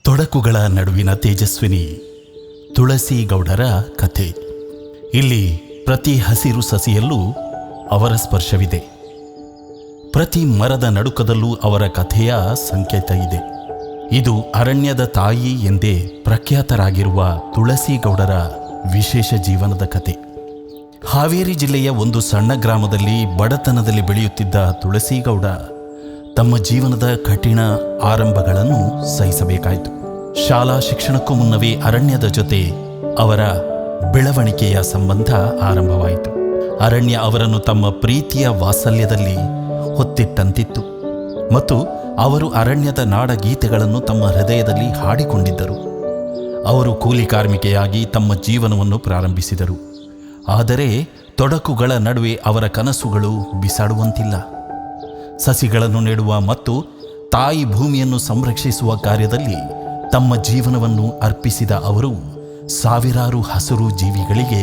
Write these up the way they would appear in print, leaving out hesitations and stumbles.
ತೊಡಕುಗಳ ನಡುವಿನ ತೇಜಸ್ವಿನಿ ತುಳಸಿ ಗೌಡರ ಕಥೆ. ಇಲ್ಲಿ ಪ್ರತಿ ಹಸಿರು ಸಸಿಯಲ್ಲೂ ಅವರ ಸ್ಪರ್ಶವಿದೆ. ಪ್ರತಿ ಮರದ ನಡುಕದಲ್ಲೂ ಅವರ ಕಥೆಯ ಸಂಕೇತ ಇದೆ. ಇದು ಅರಣ್ಯದ ತಾಯಿ ಎಂದೇ ಪ್ರಖ್ಯಾತರಾಗಿರುವ ತುಳಸಿ ಗೌಡರ ವಿಶೇಷ ಜೀವನದ ಕಥೆ. ಹಾವೇರಿ ಜಿಲ್ಲೆಯ ಒಂದು ಸಣ್ಣ ಗ್ರಾಮದಲ್ಲಿ ಬಡತನದಲ್ಲಿ ಬೆಳೆಯುತ್ತಿದ್ದ ತುಳಸಿ ಗೌಡ ತಮ್ಮ ಜೀವನದ ಕಠಿಣ ಆರಂಭಗಳನ್ನು ಸಹಿಸಬೇಕಾಯಿತು. ಶಾಲಾ ಶಿಕ್ಷಣಕ್ಕೂ ಮುನ್ನವೇ ಅರಣ್ಯದ ಜೊತೆ ಅವರ ಬೆಳವಣಿಗೆಯ ಸಂಬಂಧ ಆರಂಭವಾಯಿತು. ಅರಣ್ಯ ಅವರನ್ನು ತಮ್ಮ ಪ್ರೀತಿಯ ವಾತ್ಸಲ್ಯದಲ್ಲಿ ಹೊತ್ತಿಟ್ಟಂತಿತ್ತು ಮತ್ತು ಅವರು ಅರಣ್ಯದ ನಾಡಗೀತೆಗಳನ್ನು ತಮ್ಮ ಹೃದಯದಲ್ಲಿ ಹಾಡಿಕೊಂಡಿದ್ದರು. ಅವರು ಕೂಲಿ ಕಾರ್ಮಿಕೆಯಾಗಿ ತಮ್ಮ ಜೀವನವನ್ನು ಪ್ರಾರಂಭಿಸಿದರು. ಆದರೆ ತೊಡಕುಗಳ ನಡುವೆ ಅವರ ಕನಸುಗಳು ಬಿಸಾಡುವಂತಿಲ್ಲ. ಸಸಿಗಳನ್ನು ನೆಡುವ ಮತ್ತು ತಾಯಿ ಭೂಮಿಯನ್ನು ಸಂರಕ್ಷಿಸುವ ಕಾರ್ಯದಲ್ಲಿ ತಮ್ಮ ಜೀವನವನ್ನು ಅರ್ಪಿಸಿದ ಅವರು ಸಾವಿರಾರು ಹಸಿರು ಜೀವಿಗಳಿಗೆ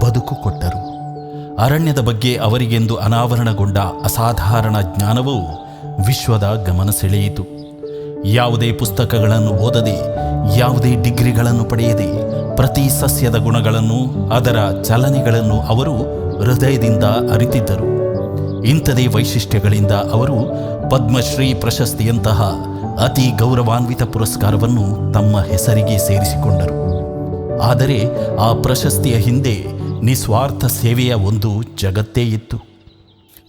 ಬದುಕು ಕೊಟ್ಟರು. ಅರಣ್ಯದ ಬಗ್ಗೆ ಅವರಿಗೆಂದು ಅನಾವರಣಗೊಂಡ ಅಸಾಧಾರಣ ಜ್ಞಾನವು ವಿಶ್ವದ ಗಮನ ಸೆಳೆಯಿತು. ಯಾವುದೇ ಪುಸ್ತಕಗಳನ್ನು ಓದದೆ, ಯಾವುದೇ ಡಿಗ್ರಿಗಳನ್ನು ಪಡೆಯದೆ, ಪ್ರತಿ ಸಸ್ಯದ ಗುಣಗಳನ್ನು, ಅದರ ಚಲನೆಗಳನ್ನು ಅವರು ಹೃದಯದಿಂದ ಅರಿತಿದ್ದರು. ಇಂಥದೇ ವೈಶಿಷ್ಟ್ಯಗಳಿಂದ ಅವರು ಪದ್ಮಶ್ರೀ ಪ್ರಶಸ್ತಿಯಂತಹ ಅತಿ ಗೌರವಾನ್ವಿತ ಪುರಸ್ಕಾರವನ್ನು ತಮ್ಮ ಹೆಸರಿಗೆ ಸೇರಿಸಿಕೊಂಡರು. ಆದರೆ ಆ ಪ್ರಶಸ್ತಿಯ ಹಿಂದೆ ನಿಸ್ವಾರ್ಥ ಸೇವೆಯ ಒಂದು ಜಗತ್ತೇ ಇತ್ತು.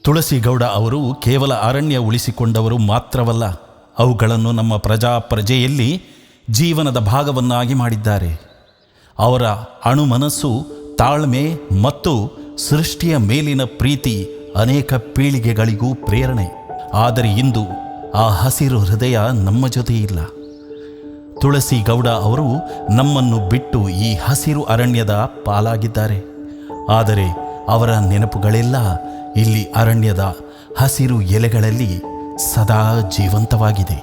ತುಳಸಿ ಗೌಡ ಅವರು ಕೇವಲ ಅರಣ್ಯ ಉಳಿಸಿಕೊಂಡವರು ಮಾತ್ರವಲ್ಲ, ಅವುಗಳನ್ನು ನಮ್ಮ ಪ್ರಜೆಯಲ್ಲಿ ಜೀವನದ ಭಾಗವನ್ನಾಗಿ ಮಾಡಿದ್ದಾರೆ. ಅವರ ಅಣುಮನಸ್ಸು, ತಾಳ್ಮೆ ಮತ್ತು ಸೃಷ್ಟಿಯ ಮೇಲಿನ ಪ್ರೀತಿ ಅನೇಕ ಪೀಳಿಗೆಗಳಿಗೂ ಪ್ರೇರಣೆ. ಆದರೆ ಇಂದು ಆ ಹಸಿರು ಹೃದಯ ನಮ್ಮ ಜೊತೆ ಇಲ್ಲ. ತುಳಸಿ ಗೌಡ ಅವರು ನಮ್ಮನ್ನು ಬಿಟ್ಟು ಈ ಹಸಿರು ಅರಣ್ಯದ ಪಾಲಾಗಿದ್ದಾರೆ. ಆದರೆ ಅವರ ನೆನಪುಗಳೆಲ್ಲ ಇಲ್ಲಿ ಅರಣ್ಯದ ಹಸಿರು ಎಲೆಗಳಲ್ಲಿ ಸದಾ ಜೀವಂತವಾಗಿದೆ.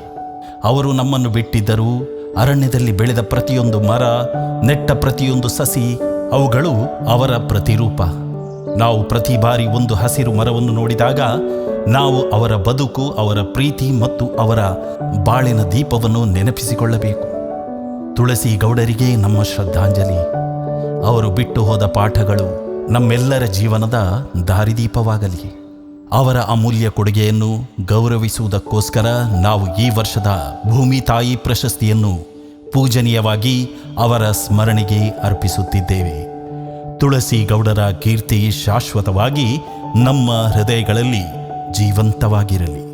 ಅವರು ನಮ್ಮನ್ನು ಬಿಟ್ಟಿದ್ದರೂ ಅರಣ್ಯದಲ್ಲಿ ಬೆಳೆದ ಪ್ರತಿಯೊಂದು ಮರ, ನೆಟ್ಟ ಪ್ರತಿಯೊಂದು ಸಸಿ, ಅವುಗಳು ಅವರ ಪ್ರತಿರೂಪ. ನಾವು ಪ್ರತಿ ಬಾರಿ ಒಂದು ಹಸಿರು ಮರವನ್ನು ನೋಡಿದಾಗ ನಾವು ಅವರ ಬದುಕು, ಅವರ ಪ್ರೀತಿ ಮತ್ತು ಅವರ ಬಾಳಿನ ದೀಪವನ್ನು ನೆನಪಿಸಿಕೊಳ್ಳಬೇಕು. ತುಳಸಿ ಗೌಡರಿಗೆ ನಮ್ಮ ಶ್ರದ್ಧಾಂಜಲಿ. ಅವರು ಬಿಟ್ಟು ಹೋದ ಪಾಠಗಳು ನಮ್ಮೆಲ್ಲರ ಜೀವನದ ದಾರಿದೀಪವಾಗಲಿ. ಅವರ ಅಮೂಲ್ಯ ಕೊಡುಗೆಯನ್ನು ಗೌರವಿಸುವುದಕ್ಕೋಸ್ಕರ ನಾವು ಈ ವರ್ಷದ ಭೂಮಿ ತಾಯಿ ಪ್ರಶಸ್ತಿಯನ್ನು ಪೂಜನೀಯವಾಗಿ ಅವರ ಸ್ಮರಣೆಗೆ ಅರ್ಪಿಸುತ್ತಿದ್ದೇವೆ. ತುಳಸಿ ಗೌಡರ ಕೀರ್ತಿ ಶಾಶ್ವತವಾಗಿ ನಮ್ಮ ಹೃದಯಗಳಲ್ಲಿ ಜೀವಂತವಾಗಿರಲಿ.